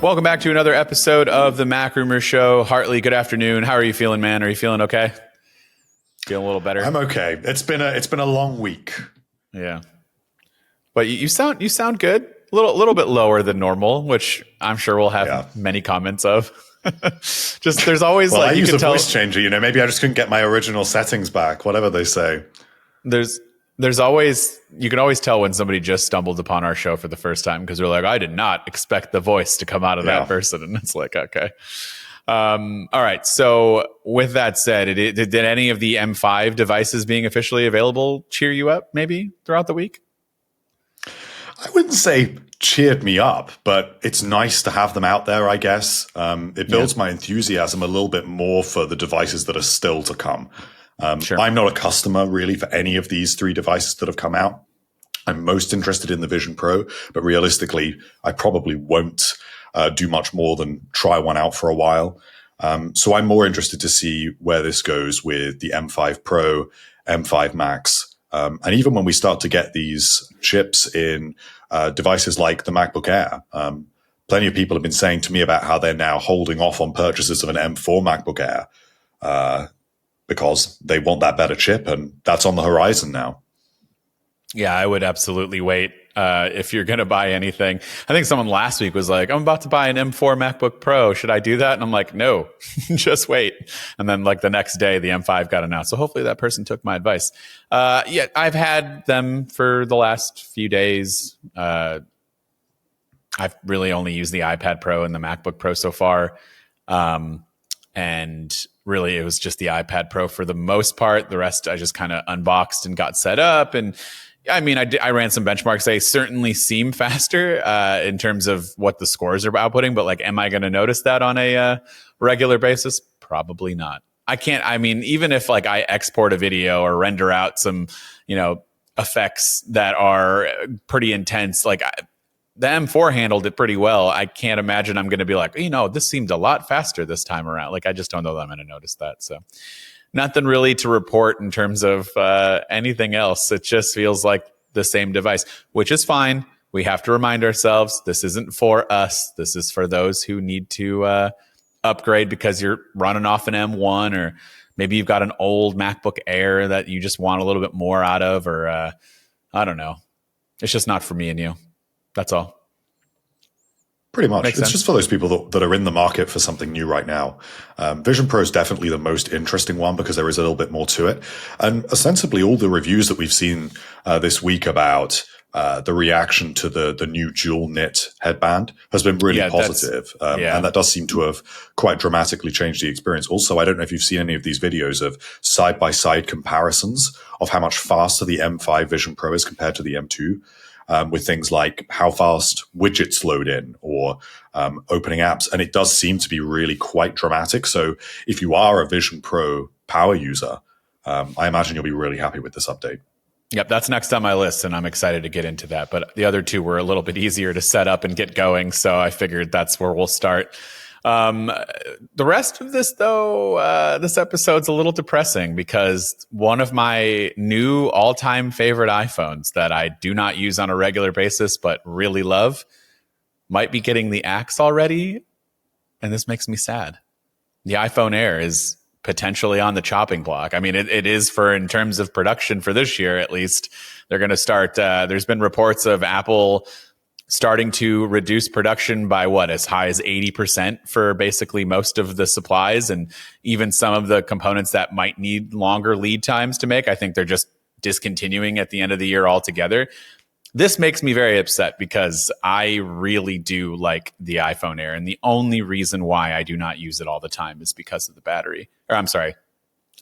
Welcome back to another episode of the MacRumors Show. Hartley, good afternoon. How are you feeling, man? Are you feeling okay? Feeling a little better? I'm okay. It's been a long week. Yeah, but you sound good. A little bit lower than normal, which I'm sure we'll have many comments of. Just there's always I use a voice changer. Maybe I just couldn't get my original settings back. Whatever they say. There's always, you can always tell when somebody just stumbled upon our show for the first time because they're like, I did not expect the voice to come out of that person. And it's like, okay. All right. So with that said, did any of the M5 devices being officially available cheer you up maybe throughout the week? I wouldn't say cheered me up, but it's nice to have them out there, I guess. It builds my enthusiasm a little bit more for the devices that are still to come. Sure. I'm not a customer really for any of these three devices that have come out. I'm most interested in the Vision Pro, but realistically, I probably won't do much more than try one out for a while. So I'm more interested to see where this goes with the M5 Pro, M5 Max. And even when we start to get these chips in devices like the MacBook Air, plenty of people have been saying to me about how they're now holding off on purchases of an M4 MacBook Air because they want that better chip, and that's on the horizon now. Yeah, I would absolutely wait if you're going to buy anything. I think someone last week was like, I'm about to buy an M4 MacBook Pro. Should I do that? And I'm like, no, just wait. And then like the next day, the M5 got announced. So hopefully that person took my advice. Yeah, I've had them for the last few days. I've really only used the iPad Pro and the MacBook Pro so far. And really, it was just the iPad Pro for the most part. The rest, I just kind of unboxed and got set up. And I mean, I ran some benchmarks. They certainly seem faster in terms of what the scores are outputting. But like, am I going to notice that on a regular basis? Probably not. I can't. I mean, even if like I export a video or render out some, effects that are pretty intense, like the M4 handled it pretty well. I can't imagine I'm going to be like, this seemed a lot faster this time around. Like, I just don't know that I'm going to notice that. So nothing really to report in terms of anything else. It just feels like the same device, which is fine. We have to remind ourselves this isn't for us. This is for those who need to upgrade because you're running off an M1, or maybe you've got an old MacBook Air that you just want a little bit more out of, or I don't know. It's just not for me and you. That's all. Pretty much. It's just for those people that are in the market for something new right now. Vision Pro is definitely the most interesting one because there is a little bit more to it. And ostensibly, all the reviews that we've seen this week about the reaction to the new dual knit headband has been really positive. And that does seem to have quite dramatically changed the experience. Also, I don't know if you've seen any of these videos of side-by-side comparisons of how much faster the M5 Vision Pro is compared to the M2. With things like how fast widgets load in or opening apps. And it does seem to be really quite dramatic. So if you are a Vision Pro power user, I imagine you'll be really happy with this update. Yep, that's next on my list, and I'm excited to get into that. But the other two were a little bit easier to set up and get going, so I figured that's where we'll start. The rest of this, though, this episode's a little depressing because one of my new all-time favorite iPhones that I do not use on a regular basis but really love might be getting the axe already, and this makes me sad. The iPhone Air is potentially on the chopping block. I mean, it is in terms of production for this year, at least. They're going to start, there's been reports of Apple starting to reduce production by as high as 80% for basically most of the supplies, and even some of the components that might need longer lead times to make. I think they're just discontinuing at the end of the year altogether. This makes me very upset because I really do like the iPhone Air, and the only reason why I do not use it all the time is because of the battery. Or I'm sorry,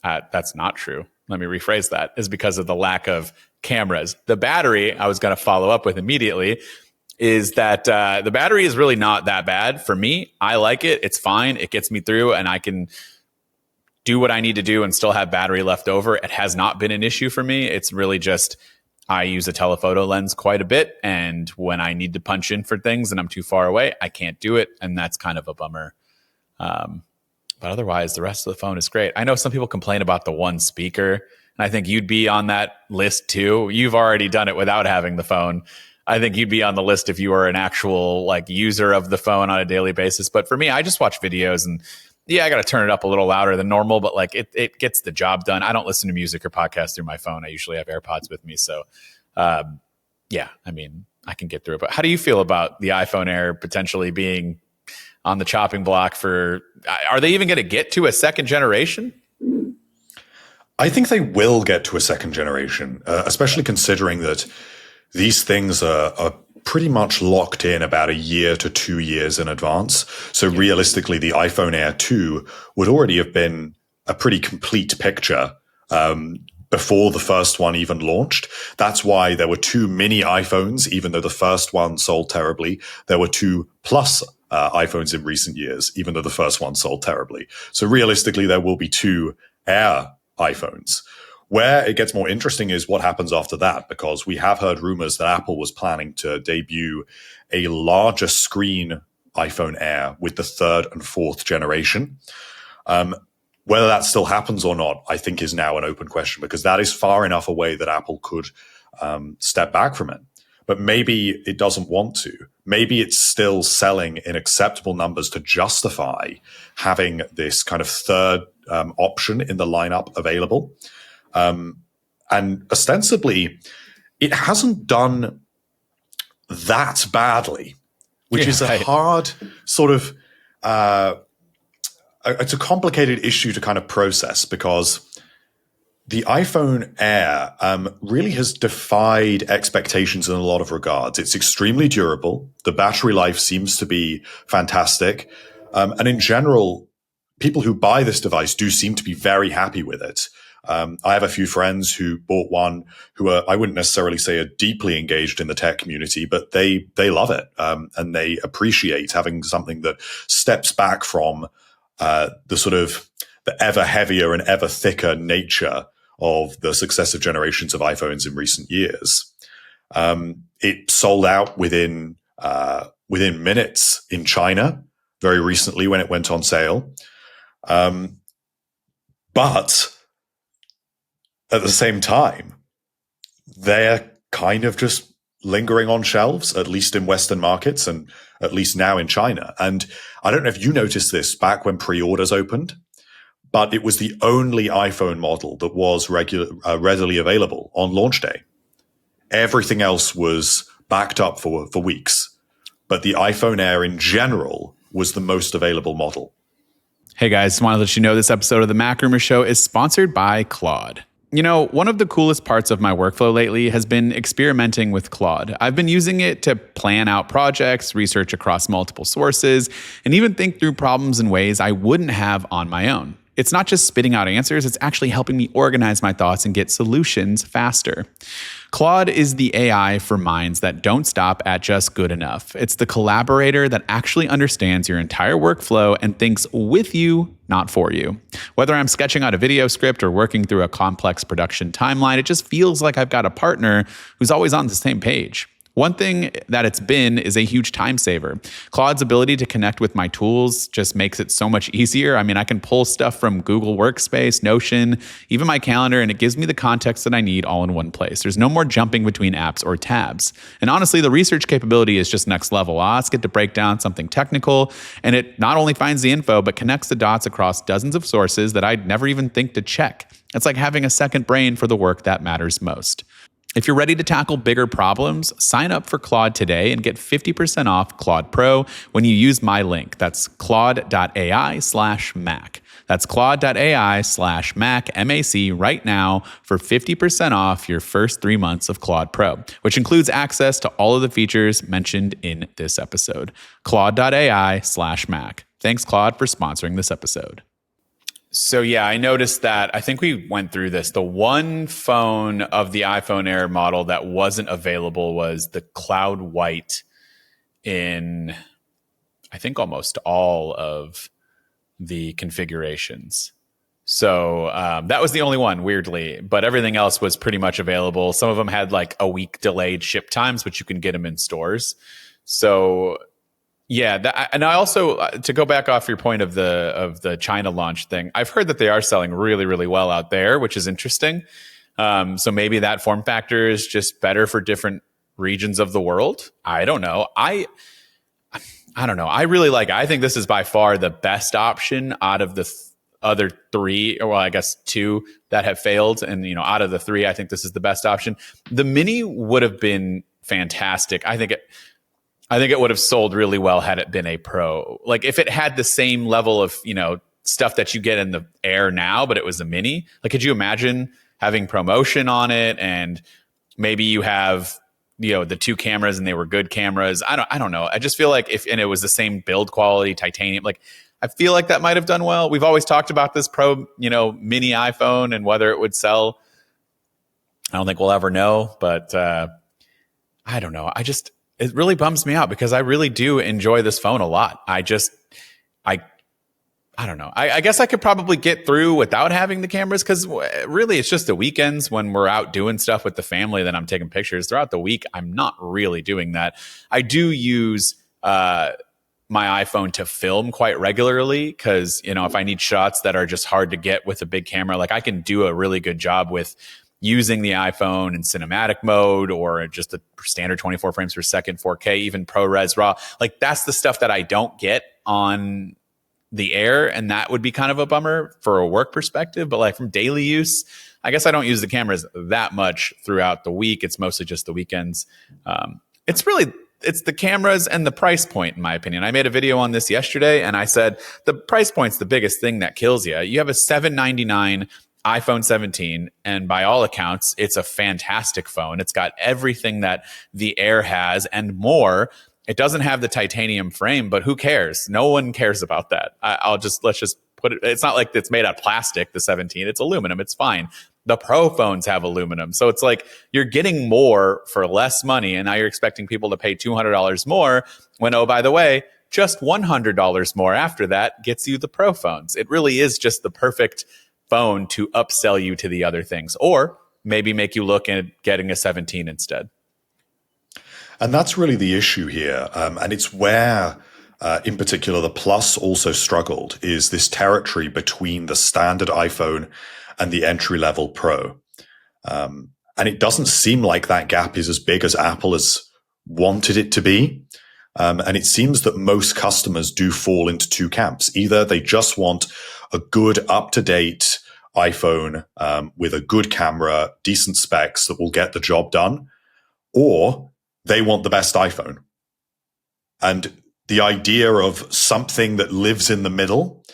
that's not true. Let me rephrase that. Is because of the lack of cameras. The battery, I was going to follow up with immediately, is that the battery is really not that bad for me. I like it. It's fine. It gets me through, and I can do what I need to do and still have battery left over. It has not been an issue for me. It's really just I use a telephoto lens quite a bit, and when I need to punch in for things and I'm too far away, I can't do it, and that's kind of a bummer. But otherwise, the rest of the phone is great. I know some people complain about the one speaker, and I think you'd be on that list too. You've already done it without having the phone. I think you'd be on the list if you were an actual like user of the phone on a daily basis. But for me, I just watch videos and yeah, I got to turn it up a little louder than normal, but like it gets the job done. I don't listen to music or podcasts through my phone. I usually have AirPods with me. So, yeah, I mean, I can get through it. But how do you feel about the iPhone Air potentially being on the chopping block for, are they even going to get to a second generation? I think they will get to a second generation, especially considering that these things are pretty much locked in about a year to 2 years in advance. So realistically, the iPhone Air 2 would already have been a pretty complete picture before the first one even launched. That's why there were 2 mini iPhones, even though the first one sold terribly. There were 2 Plus iPhones in recent years, even though the first one sold terribly. So realistically, there will be 2 Air iPhones. Where it gets more interesting is what happens after that, because we have heard rumors that Apple was planning to debut a larger screen iPhone Air with the 3rd and 4th generation. Whether that still happens or not, I think is now an open question, because that is far enough away that Apple could step back from it. But maybe it doesn't want to. Maybe it's still selling in acceptable numbers to justify having this kind of third option in the lineup available. And ostensibly, it hasn't done that badly, which is a hard sort of, it's a complicated issue to kind of process, because the iPhone Air really has defied expectations in a lot of regards. It's extremely durable. The battery life seems to be fantastic. And in general, people who buy this device do seem to be very happy with it. I have a few friends who bought one who are, I wouldn't necessarily say are deeply engaged in the tech community, but they love it. And they appreciate having something that steps back from the sort of the ever heavier and ever thicker nature of the successive generations of iPhones in recent years. It sold out within minutes in China very recently when it went on sale. But at the same time, they're kind of just lingering on shelves, at least in Western markets and at least now in China. And I don't know if you noticed this back when pre-orders opened, but it was the only iPhone model that was readily available on launch day. Everything else was backed up for weeks. But the iPhone Air in general was the most available model. Hey guys, want to let you know this episode of the MacRumors Show is sponsored by Claude. You know, one of the coolest parts of my workflow lately has been experimenting with Claude. I've been using it to plan out projects, research across multiple sources, and even think through problems in ways I wouldn't have on my own. It's not just spitting out answers, it's actually helping me organize my thoughts and get solutions faster. Claude is the AI for minds that don't stop at just good enough. It's the collaborator that actually understands your entire workflow and thinks with you, not for you. Whether I'm sketching out a video script or working through a complex production timeline, it just feels like I've got a partner who's always on the same page. One thing that it's been is a huge time saver. Claude's ability to connect with my tools just makes it so much easier. I mean, I can pull stuff from Google Workspace, Notion, even my calendar, and it gives me the context that I need all in one place. There's no more jumping between apps or tabs. And honestly, the research capability is just next level. I'll ask it to break down something technical, and it not only finds the info, but connects the dots across dozens of sources that I'd never even think to check. It's like having a second brain for the work that matters most. If you're ready to tackle bigger problems, sign up for Claude today and get 50% off Claude Pro when you use my link. That's claude.ai/Mac. That's claude.ai/Mac, MAC, right now for 50% off your first 3 months of Claude Pro, which includes access to all of the features mentioned in this episode. claude.ai/Mac. Thanks, Claude, for sponsoring this episode. So yeah, I noticed that. I think we went through this. The one phone of the iPhone Air model that wasn't available was the Cloud White in, I think, almost all of the configurations. So that was the only one, weirdly, but everything else was pretty much available. Some of them had like a week delayed ship times, but you can get them in stores. So yeah, and I also, to go back off your point of the China launch thing, I've heard that they are selling really, really well out there, which is interesting. So maybe that form factor is just better for different regions of the world. I don't know. I don't know. I think this is by far the best option out of the other three, or well, I guess two that have failed. And, out of the three, I think this is the best option. The Mini would have been fantastic. I think it would have sold really well had it been a Pro. Like if it had the same level of, stuff that you get in the Air now, but it was a Mini. Like, could you imagine having promotion on it, and maybe you have, the two cameras and they were good cameras. I don't know. I just feel like and it was the same build quality, titanium, like I feel like that might have done well. We've always talked about this Pro, mini iPhone and whether it would sell. I don't think we'll ever know, but I don't know. It really bums me out because I really do enjoy this phone a lot. I don't know. I guess I could probably get through without having the cameras because really it's just the weekends when we're out doing stuff with the family that I'm taking pictures. Throughout the week, I'm not really doing that. I do use my iPhone to film quite regularly because, if I need shots that are just hard to get with a big camera, like I can do a really good job with using the iPhone in cinematic mode or just a standard 24 frames per second, 4K, even ProRes RAW. Like that's the stuff that I don't get on the Air, and that would be kind of a bummer for a work perspective. But like from daily use, I guess I don't use the cameras that much throughout the week. It's mostly just the weekends. It's the cameras and the price point, in my opinion. I made a video on this yesterday, and I said the price point's the biggest thing that kills you. You have a $799 iPhone 17, and by all accounts, it's a fantastic phone. It's got everything that the Air has and more. It doesn't have the titanium frame, but who cares? No one cares about that. Let's just put it. It's not like it's made out of plastic, the 17. It's aluminum. It's fine. The Pro phones have aluminum. So it's like you're getting more for less money. And now you're expecting people to pay $200 more when, oh, by the way, just $100 more after that gets you the Pro phones. It really is just the perfect phone to upsell you to the other things, or maybe make you look at getting a 17 instead. And that's really the issue here. And it's where, in particular, the Plus also struggled, is this territory between the standard iPhone and the entry-level Pro. And it doesn't seem like that gap is as big as Apple has wanted it to be. And it seems that most customers do fall into two camps. Either they just want a good, up-to-date iPhone with a good camera, decent specs that will get the job done, or they want the best iPhone. And the idea of something that lives in the middle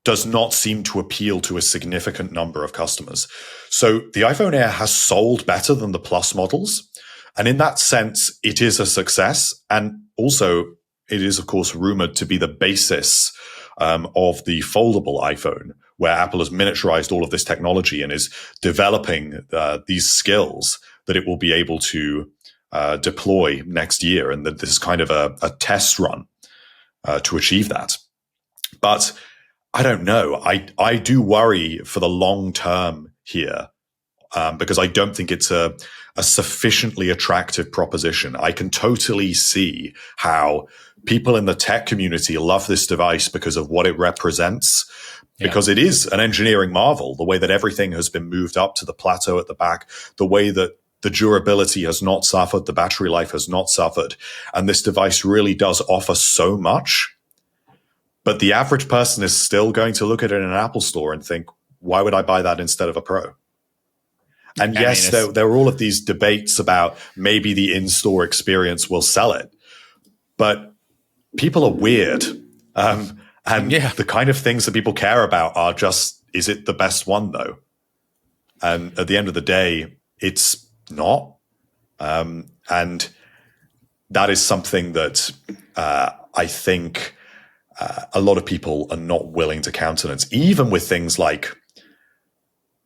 does not seem to appeal to a significant number of customers. So the iPhone Air has sold better than the Plus models. And in that sense, it is a success. And also, it is, of course, rumored to be the basis of the foldable iPhone, where Apple has miniaturized all of this technology and is developing these skills that it will be able to deploy next year, and that this is kind of a test run to achieve that. But I don't know. I do worry for the long term here because I don't think it's a sufficiently attractive proposition. I can totally see how people in the tech community love this device because of what it represents, because it is an engineering marvel, the way that everything has been moved up to the plateau at the back, the way that the durability has not suffered, the battery life has not suffered, and this device really does offer so much. But the average person is still going to look at it in an Apple store and think, why would I buy that instead of a Pro? And yes, there are all of these debates about maybe the in-store experience will sell it. But people are weird. And the kind of things that people care about are just, is it the best one, though? And at the end of the day, it's not. And that is something that I think a lot of people are not willing to countenance, even with things like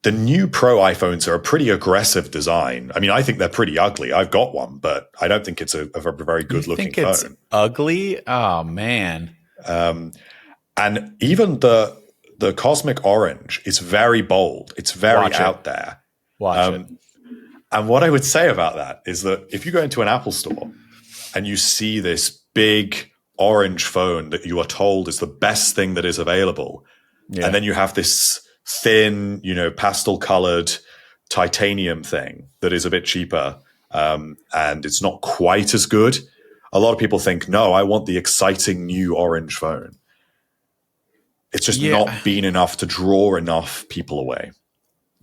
the new Pro iPhones are a pretty aggressive design. I mean, I think they're pretty ugly. I've got one, but I don't think it's a very good looking phone. It's ugly? Oh, man. And even the Cosmic Orange is very bold. It's very out there. Watch it. And what I would say about that is that if you go into an Apple store and you see this big orange phone that you are told is the best thing that is available, and then you have this thin, pastel colored titanium thing that is a bit cheaper, and it's not quite as good. A lot of people think, no, I want the exciting new orange phone. It's just not been enough to draw enough people away.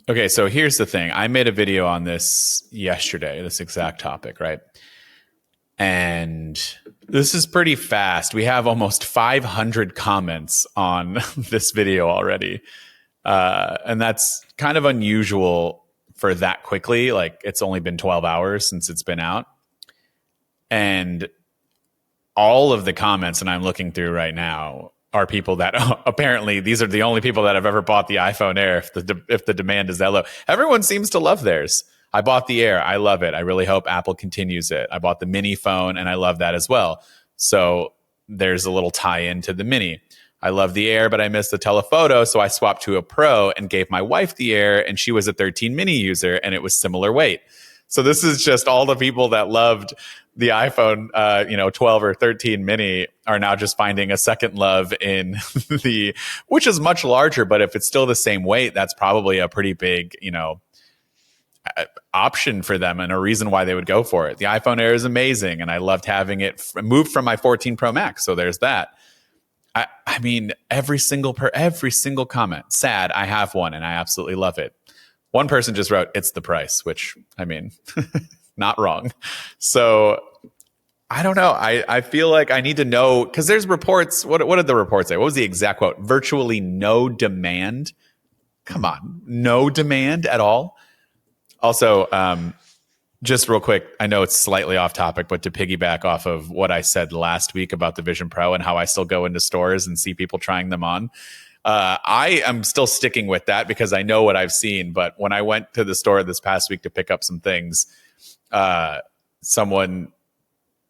Okay, so here's the thing. I made a video on this yesterday, this exact topic, right? And this is pretty fast. We have almost 500 comments on this video already. And that's kind of unusual for that quickly. Like, it's only been 12 hours since it's been out. And all of the comments that I'm looking through right now are people that apparently these are the only people that have ever bought the iPhone Air if the demand is that low. Everyone seems to love theirs. I bought the Air. I love it. I really hope Apple continues it. I bought the mini phone and I love that as well. So there's a little tie in to the mini. I love the Air, but I missed the telephoto. So I swapped to a Pro and gave my wife the Air, and she was a 13 mini user and it was similar weight. So this is just all the people that loved the iPhone, 12 or 13 mini are now just finding a second love in which is much larger, but if it's still the same weight, that's probably a pretty big, option for them and a reason why they would go for it. The iPhone Air is amazing, and I loved having it moved from my 14 Pro Max. So there's that. I mean, every single comment, sad, I have one and I absolutely love it. One person just wrote, it's the price, which, I mean, not wrong. So I don't know. I feel like I need to know, because there's reports. What did the report say? What was the exact quote? Virtually no demand. Come on. No demand at all. Also, just real quick, I know it's slightly off topic, but to piggyback off of what I said last week about the Vision Pro and how I still go into stores and see people trying them on. I am still sticking with that because I know what I've seen. But when I went to the store this past week to pick up some things, someone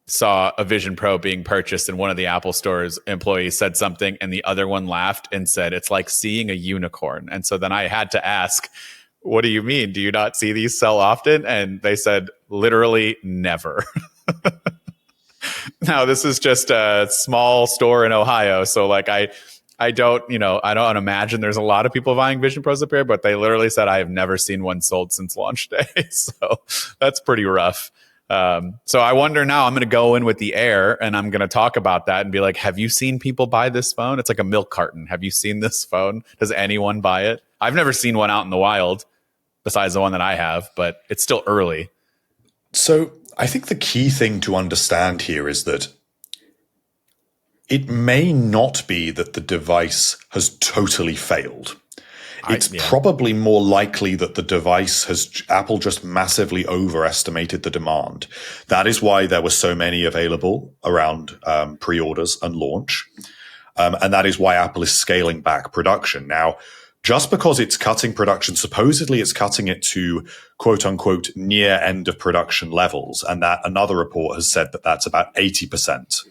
saw a Vision Pro being purchased, and one of the Apple Store's employees said something, and the other one laughed and said, it's like seeing a unicorn. And so then I had to ask, what do you mean? Do you not see these sell often? And they said, literally never. Now, this is just a small store in Ohio. So like I don't imagine there's a lot of people buying Vision Pros up here, but they literally said, I have never seen one sold since launch day. So that's pretty rough. So I wonder now, I'm going to go in with the Air and I'm going to talk about that and be like, have you seen people buy this phone? It's like a milk carton. Have you seen this phone? Does anyone buy it? I've never seen one out in the wild besides the one that I have, but it's still early. So I think the key thing to understand here is that it may not be that the device has totally failed. It's probably more likely that the device Apple just massively overestimated the demand. That is why there were so many available around pre-orders and launch. And that is why Apple is scaling back production. Now, just because it's cutting production, supposedly it's cutting it to quote unquote near end of production levels. And that another report has said that that's about 80%.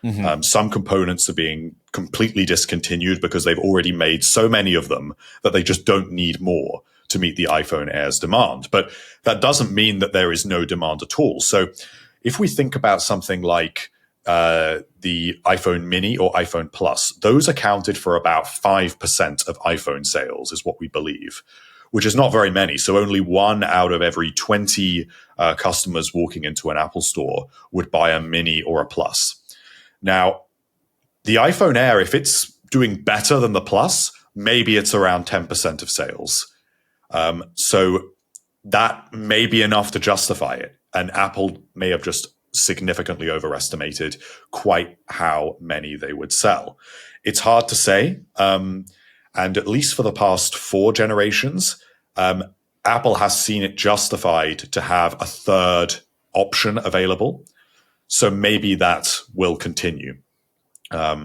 Mm-hmm. Some components are being completely discontinued because they've already made so many of them that they just don't need more to meet the iPhone Air's demand. But that doesn't mean that there is no demand at all. So if we think about something like the iPhone mini or iPhone Plus, those accounted for about 5% of iPhone sales is what we believe, which is not very many. So only 1 out of every 20 customers walking into an Apple store would buy a mini or a Plus. Now, the iPhone Air, if it's doing better than the Plus, maybe it's around 10% of sales. So that may be enough to justify it. And Apple may have just significantly overestimated quite how many they would sell. It's hard to say. And at least for the past 4 generations, Apple has seen it justified to have a third option available. So maybe that will continue.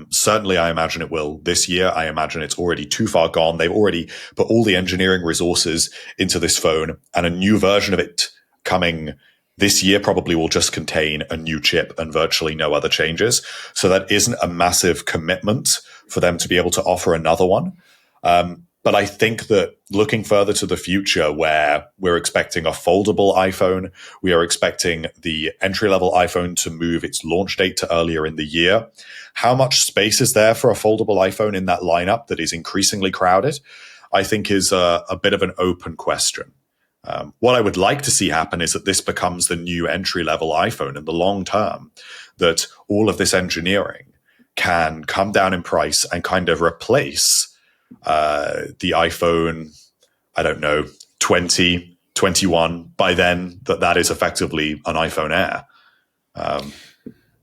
Certainly, I imagine it will this year. I imagine it's already too far gone. They've already put all the engineering resources into this phone, and a new version of it coming this year probably will just contain a new chip and virtually no other changes. So that isn't a massive commitment for them to be able to offer another one. But I think that looking further to the future, where we're expecting a foldable iPhone, we are expecting the entry-level iPhone to move its launch date to earlier in the year. How much space is there for a foldable iPhone in that lineup that is increasingly crowded? I think is a bit of an open question. What I would like to see happen is that this becomes the new entry-level iPhone in the long term, that all of this engineering can come down in price and kind of replace the iPhone, I don't know, 20, 21. By then, that is effectively an iPhone Air.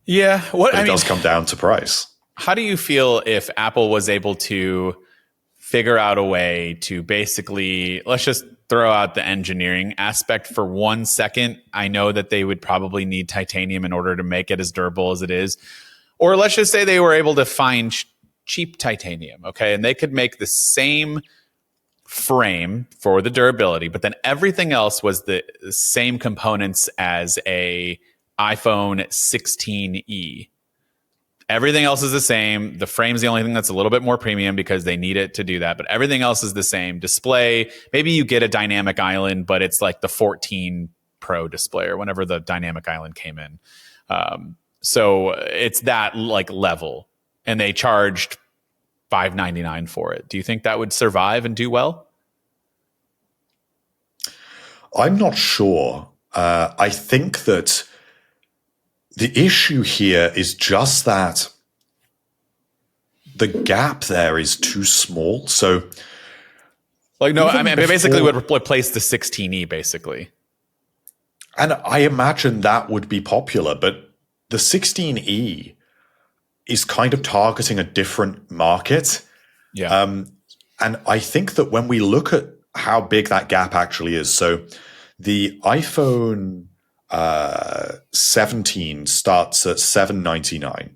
Yeah. But it does come down to price. How do you feel if Apple was able to figure out a way to basically, let's just throw out the engineering aspect for 1 second. I know that they would probably need titanium in order to make it as durable as it is. Or let's just say they were able to find cheap titanium, okay? And they could make the same frame for the durability, but then everything else was the same components as a iPhone 16e. Everything else is the same. The frame's the only thing that's a little bit more premium because they need it to do that. But everything else is the same. Display, maybe you get a dynamic island, but it's like the 14 Pro display or whenever the dynamic island came in. So it's that like level. And they charged $599 for it. Do you think that would survive and do well? I'm not sure. I think that the issue here is just that the gap there is too small. So, like, no, I mean, basically would replace the 16e, basically. And I imagine that would be popular, but the 16e is kind of targeting a different market. Yeah. And I think that when we look at how big that gap actually is, so the iPhone 17 starts at $799,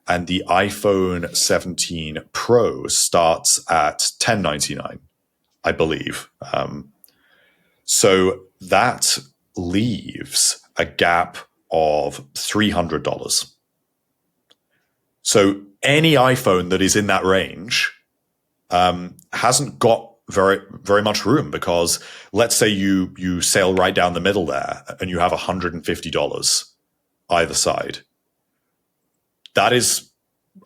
and the iPhone 17 Pro starts at $1099, I believe. So that leaves a gap of $300. So any iPhone that is in that range hasn't got very much room, because let's say you sail right down the middle there and you have $150 either side. That is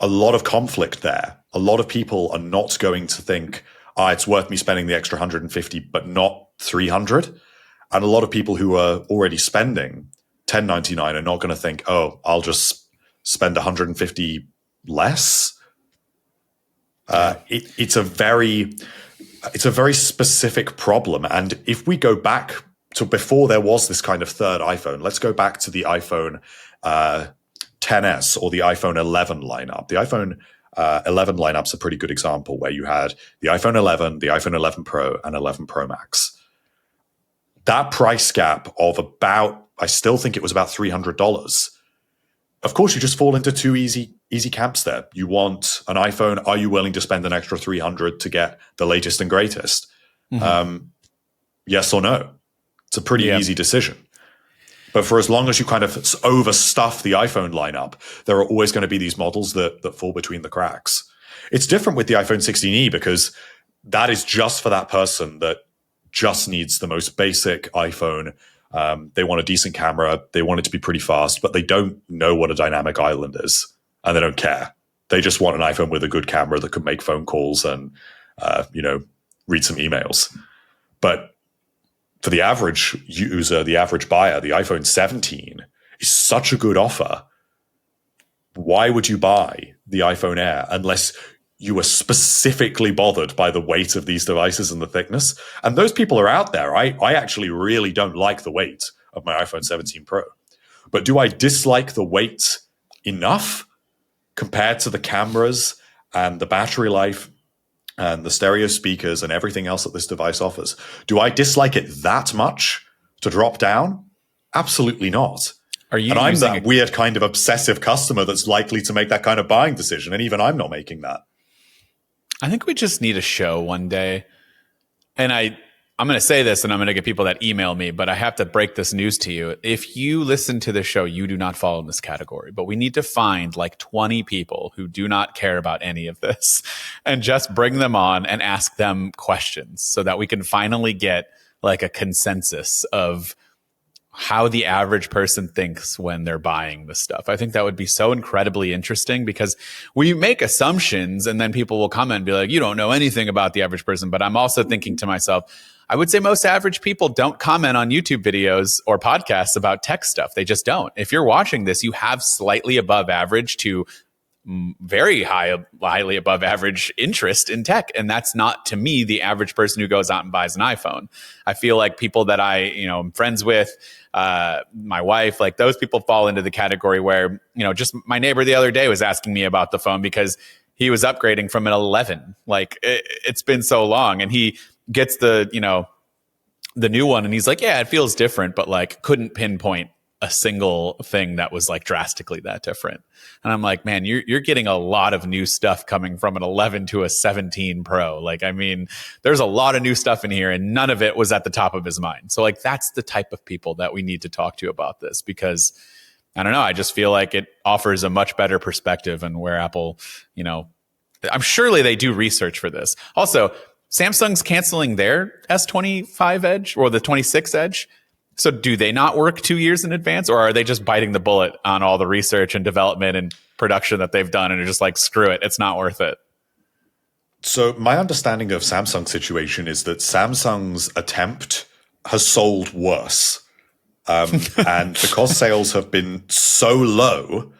a lot of conflict there. A lot of people are not going to think, it's worth me spending the extra 150, but not 300. And a lot of people who are already spending $10.99 are not going to think, I'll just spend 150 less. It's a very specific problem. And if we go back to before there was this kind of third iPhone, let's go back to the iPhone XS or the iPhone 11 lineup. The iPhone 11 lineup's a pretty good example, where you had the iPhone 11, the iPhone 11 Pro, and 11 Pro Max. That price gap of about, I still think it was about $300. Of course, you just fall into two easy camps there. You want an iPhone. Are you willing to spend an extra $300 to get the latest and greatest? Yes or no? It's a pretty easy decision. But for as long as you kind of overstuff the iPhone lineup, there are always going to be these models that fall between the cracks. It's different with the iPhone 16e, because that is just for that person that just needs the most basic iPhone. They want a decent camera. They want it to be pretty fast, but they don't know what a dynamic island is, and they don't care. They just want an iPhone with a good camera that can make phone calls and, read some emails. But for the average user, the average buyer, the iPhone 17 is such a good offer. Why would you buy the iPhone Air unless you were specifically bothered by the weight of these devices and the thickness? And those people are out there. I actually really don't like the weight of my iPhone 17 Pro. But do I dislike the weight enough compared to the cameras and the battery life and the stereo speakers and everything else that this device offers? Do I dislike it that much to drop down? Absolutely not. And I'm that weird kind of obsessive customer that's likely to make that kind of buying decision. And even I'm not making that. I think we just need a show one day. And I'm going to say this, and I'm going to get people that email me, but I have to break this news to you. If you listen to the show, you do not fall in this category, but we need to find like 20 people who do not care about any of this and just bring them on and ask them questions so that we can finally get like a consensus of how the average person thinks when they're buying this stuff. I think that would be so incredibly interesting, because we make assumptions and then people will come and be like, you don't know anything about the average person. But I'm also thinking to myself, I would say most average people don't comment on YouTube videos or podcasts about tech stuff. They just don't. If you're watching this, you have slightly above average to very highly above average interest in tech. And that's not, to me, the average person who goes out and buys an iPhone. I feel like people that I'm friends with, my wife, like those people fall into the category where, just my neighbor the other day was asking me about the phone because he was upgrading from an 11. Like it's been so long, and he gets the new one and he's like, yeah, it feels different, but like couldn't pinpoint a single thing that was like drastically that different. And I'm like, man, you're getting a lot of new stuff coming from an 11 to a 17 Pro. Like, I mean, there's a lot of new stuff in here, and none of it was at the top of his mind. So like, that's the type of people that we need to talk to about this, because I don't know, I just feel like it offers a much better perspective on where Apple, I'm surely they do research for this. Also, Samsung's canceling their S25 Edge or the 26 Edge. So do they not work 2 years in advance, or are they just biting the bullet on all the research and development and production that they've done and are just like, screw it, it's not worth it? So my understanding of Samsung's situation is that Samsung's attempt has sold worse. And because sales have been so low,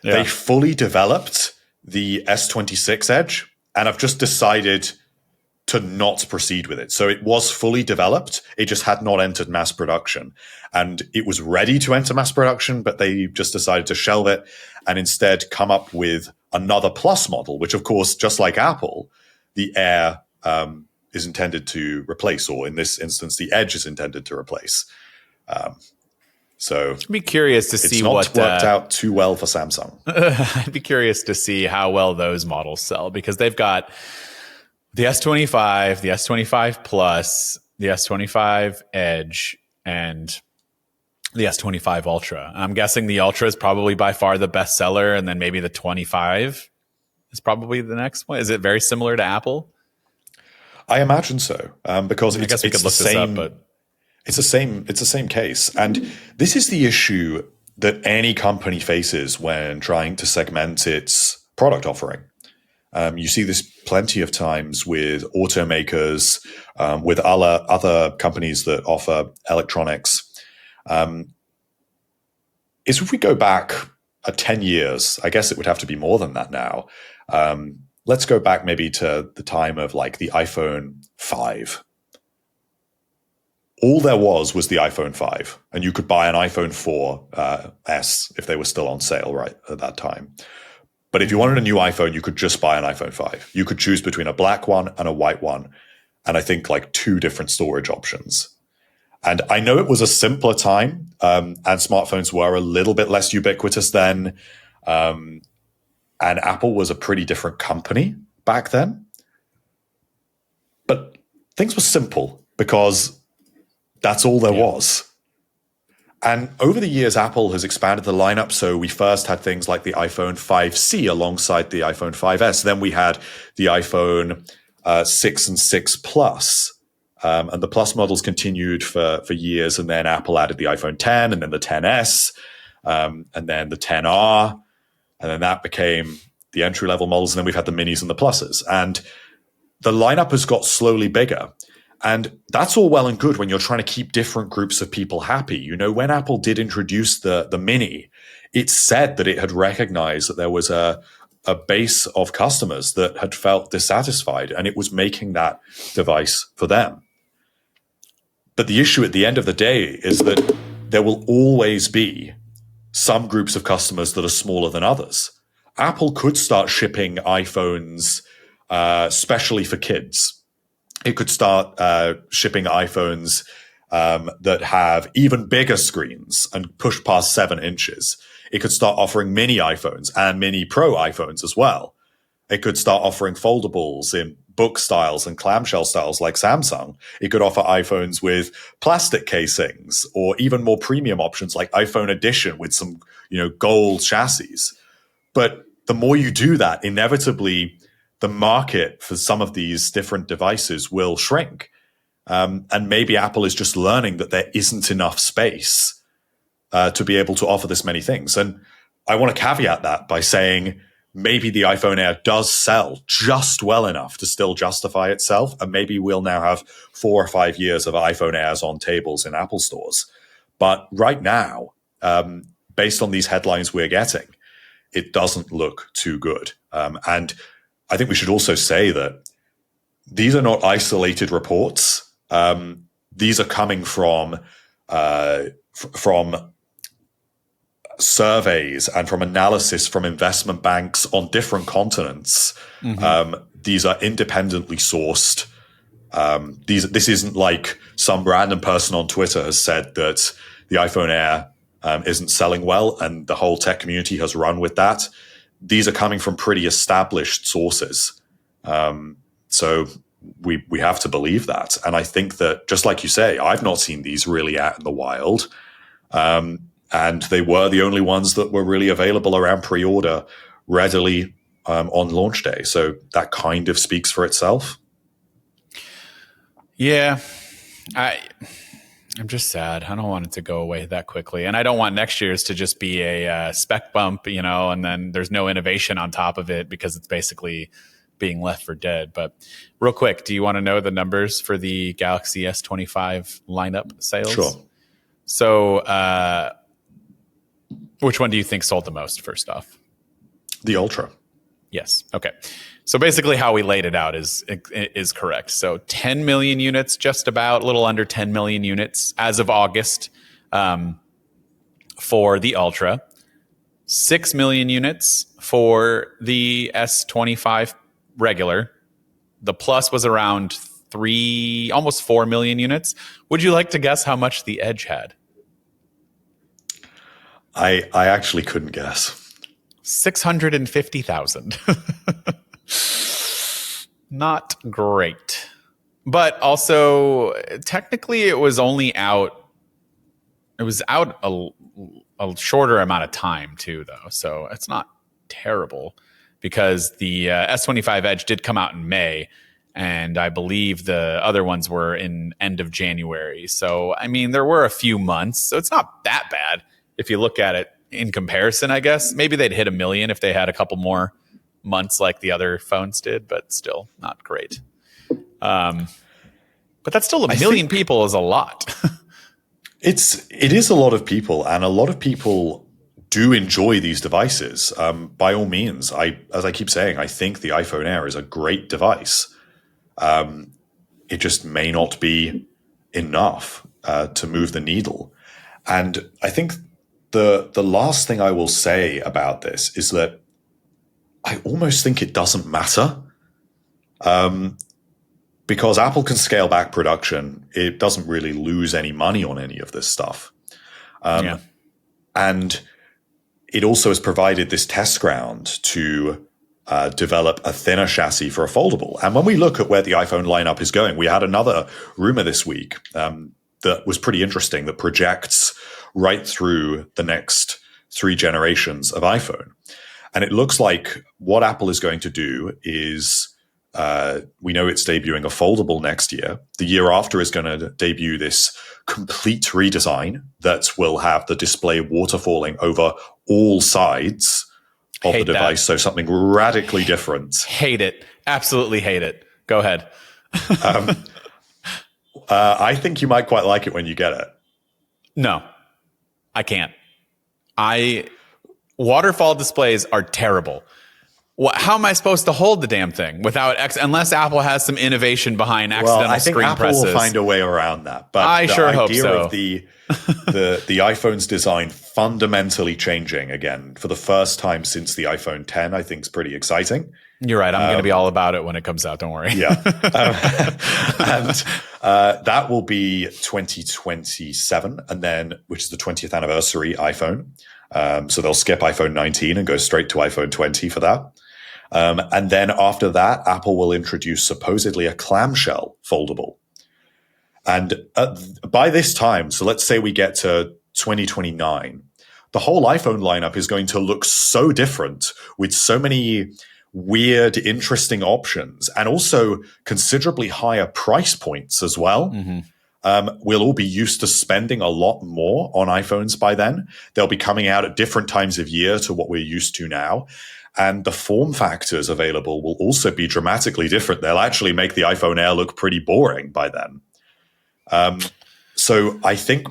they fully developed the S26 Edge and have just decided to not proceed with it. So it was fully developed. It just had not entered mass production. And it was ready to enter mass production, but they just decided to shelve it and instead come up with another Plus model, which of course, just like Apple, the Air is intended to replace, or in this instance, the Edge is intended to replace. So I'd be curious to see what worked out too well for Samsung. I'd be curious to see how well those models sell, because they've got the S25, the S25 Plus, the S25 Edge, and the S25 Ultra. I'm guessing the Ultra is probably by far the best seller, and then maybe the 25 is probably the next one. Is it very similar to Apple? I imagine so, because I guess we could look this up, but it's the same case. And this is the issue that any company faces when trying to segment its product offering. You see this plenty of times with automakers, with other companies that offer electronics. Is if we go back 10 years, I guess it would have to be more than that now. Let's go back maybe to the time of like the iPhone 5. All there was the iPhone 5, and you could buy an iPhone 4S if they were still on sale right at that time. But if you wanted a new iPhone, you could just buy an iPhone 5. You could choose between a black one and a white one, and I think like 2 different storage options. And I know it was a simpler time, and smartphones were a little bit less ubiquitous then, and Apple was a pretty different company back then. But things were simple because that's all there was. And over the years, Apple has expanded the lineup. So we first had things like the iPhone 5C alongside the iPhone 5S. Then we had the iPhone 6 and 6 Plus. And the Plus models continued for years. And then Apple added the iPhone 10 and then the 10S and then the 10R. And then that became the entry-level models. And then we've had the minis and the pluses. And the lineup has got slowly bigger. And that's all well and good when you're trying to keep different groups of people happy. You know, when Apple did introduce the Mini, it said that it had recognized that there was a base of customers that had felt dissatisfied, and it was making that device for them. But the issue at the end of the day is that there will always be some groups of customers that are smaller than others. Apple could start shipping iPhones specially for kids. It could start shipping iPhones that have even bigger screens and push past 7 inches. It could start offering mini iPhones and mini Pro iPhones as well. It could start offering foldables in book styles and clamshell styles like Samsung. It could offer iPhones with plastic casings, or even more premium options like iPhone Edition with some, gold chassis. But the more you do that, inevitably, the market for some of these different devices will shrink. And maybe Apple is just learning that there isn't enough space to be able to offer this many things. And I want to caveat that by saying maybe the iPhone Air does sell just well enough to still justify itself. And maybe we'll now have 4 or 5 years of iPhone Airs on tables in Apple stores. But right now, based on these headlines we're getting, it doesn't look too good. And I think we should also say that these are not isolated reports. These are coming from surveys and from analysis from investment banks on different continents. These are independently sourced. This isn't like some random person on Twitter has said that the iPhone Air isn't selling well and the whole tech community has run with that. These are coming from pretty established sources. So we have to believe that. And I think that, just like you say, I've not seen these really out in the wild. And they were the only ones that were really available around pre-order readily on launch day. So that kind of speaks for itself. Yeah, I'm just sad. I don't want it to go away that quickly. And I don't want next year's to just be a spec bump, and then there's no innovation on top of it because it's basically being left for dead. But real quick, do you want to know the numbers for the Galaxy S25 lineup sales? Sure. So which one do you think sold the most, first off? The Ultra. Yes. Okay. So basically how we laid it out is correct. So 10 million units, just about, a little under 10 million units as of August for the Ultra. 6 million units for the S25 regular. The Plus was around almost 4 million units. Would you like to guess how much the Edge had? I actually couldn't guess. 650,000. Not great. But also, technically, it was only out. It was out a shorter amount of time, too, though. So it's not terrible because the S25 Edge did come out in May. And I believe the other ones were in end of January. So, I mean, there were a few months. So it's not that bad if you look at it in comparison, I guess. Maybe they'd hit 1 million if they had a couple more months like the other phones did, but still not great. But that's still a million people is a lot. It is a lot of people, and a lot of people do enjoy these devices. By all means, as I keep saying, I think the iPhone Air is a great device. It just may not be enough to move the needle. And I think the last thing I will say about this is that I almost think it doesn't matter. Because Apple can scale back production, it doesn't really lose any money on any of this stuff. And it also has provided this test ground to develop a thinner chassis for a foldable. And when we look at where the iPhone lineup is going, we had another rumor this week that was pretty interesting that projects right through the next 3 generations of iPhone. And it looks like what Apple is going to do is, we know it's debuting a foldable next year. The year after is going to debut this complete redesign that will have the display waterfalling over all sides of the device. So something radically different. Hate it. Absolutely hate it. Go ahead. I think you might quite like it when you get it. No, I can't. Waterfall displays are terrible. How am I supposed to hold the damn thing without unless Apple has some innovation behind accidental screen presses? Apple will find a way around that. But I sure hope so. Of the iPhone's design fundamentally changing again for the first time since the iPhone 10, I think is pretty exciting. You're right. I'm going to be all about it when it comes out. Don't worry. Yeah. And that will be 2027, and then which is the 20th anniversary iPhone. So they'll skip iPhone 19 and go straight to iPhone 20 for that. And then after that, Apple will introduce supposedly a clamshell foldable. And by this time, so let's say we get to 2029, the whole iPhone lineup is going to look so different with so many weird, interesting options and also considerably higher price points as well. We'll all be used to spending a lot more on iPhones by then. They'll be coming out at different times of year to what we're used to now. And the form factors available will also be dramatically different. They'll actually make the iPhone Air look pretty boring by then. So I think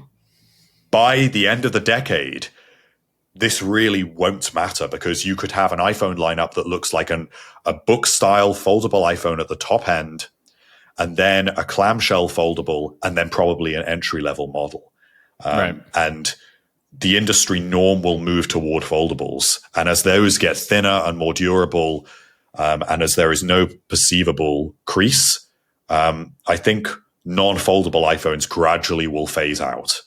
by the end of the decade, this really won't matter, because you could have an iPhone lineup that looks like a book-style foldable iPhone at the top end, and then a clamshell foldable, and then probably an entry-level model. Right. And the industry norm will move toward foldables. And as those get thinner and more durable, and as there is no perceivable crease, I think non-foldable iPhones gradually will phase out.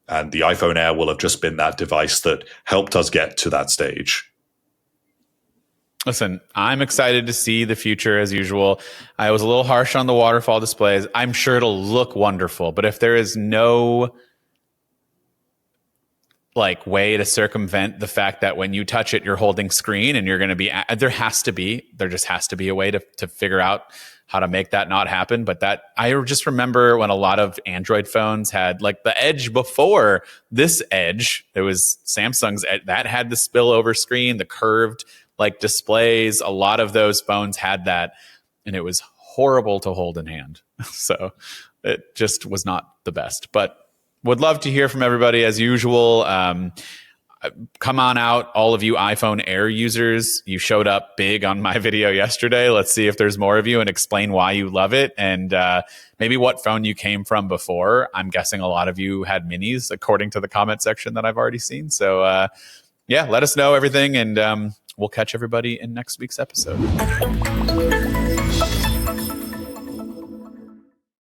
And the iPhone Air will have just been that device that helped us get to that stage. Listen, I'm excited to see the future as usual. I was a little harsh on the waterfall displays. I'm sure it'll look wonderful, but if there is no way to circumvent the fact that when you touch it, you're holding screen and you're going to be, there just has to be a way to figure out how to make that not happen. But that, I just remember when a lot of Android phones had the Edge before this Edge, there was Samsung's that had the spillover screen, the curved displays. A lot of those phones had that, and it was horrible to hold in hand. So it just was not the best, but would love to hear from everybody as usual. Come on out, all of you iPhone Air users. You showed up big on my video yesterday. Let's see if there's more of you, and explain why you love it, and maybe what phone you came from before. I'm guessing a lot of you had minis, according to the comment section that I've already seen. So yeah, let us know everything, and we'll catch everybody in next week's episode.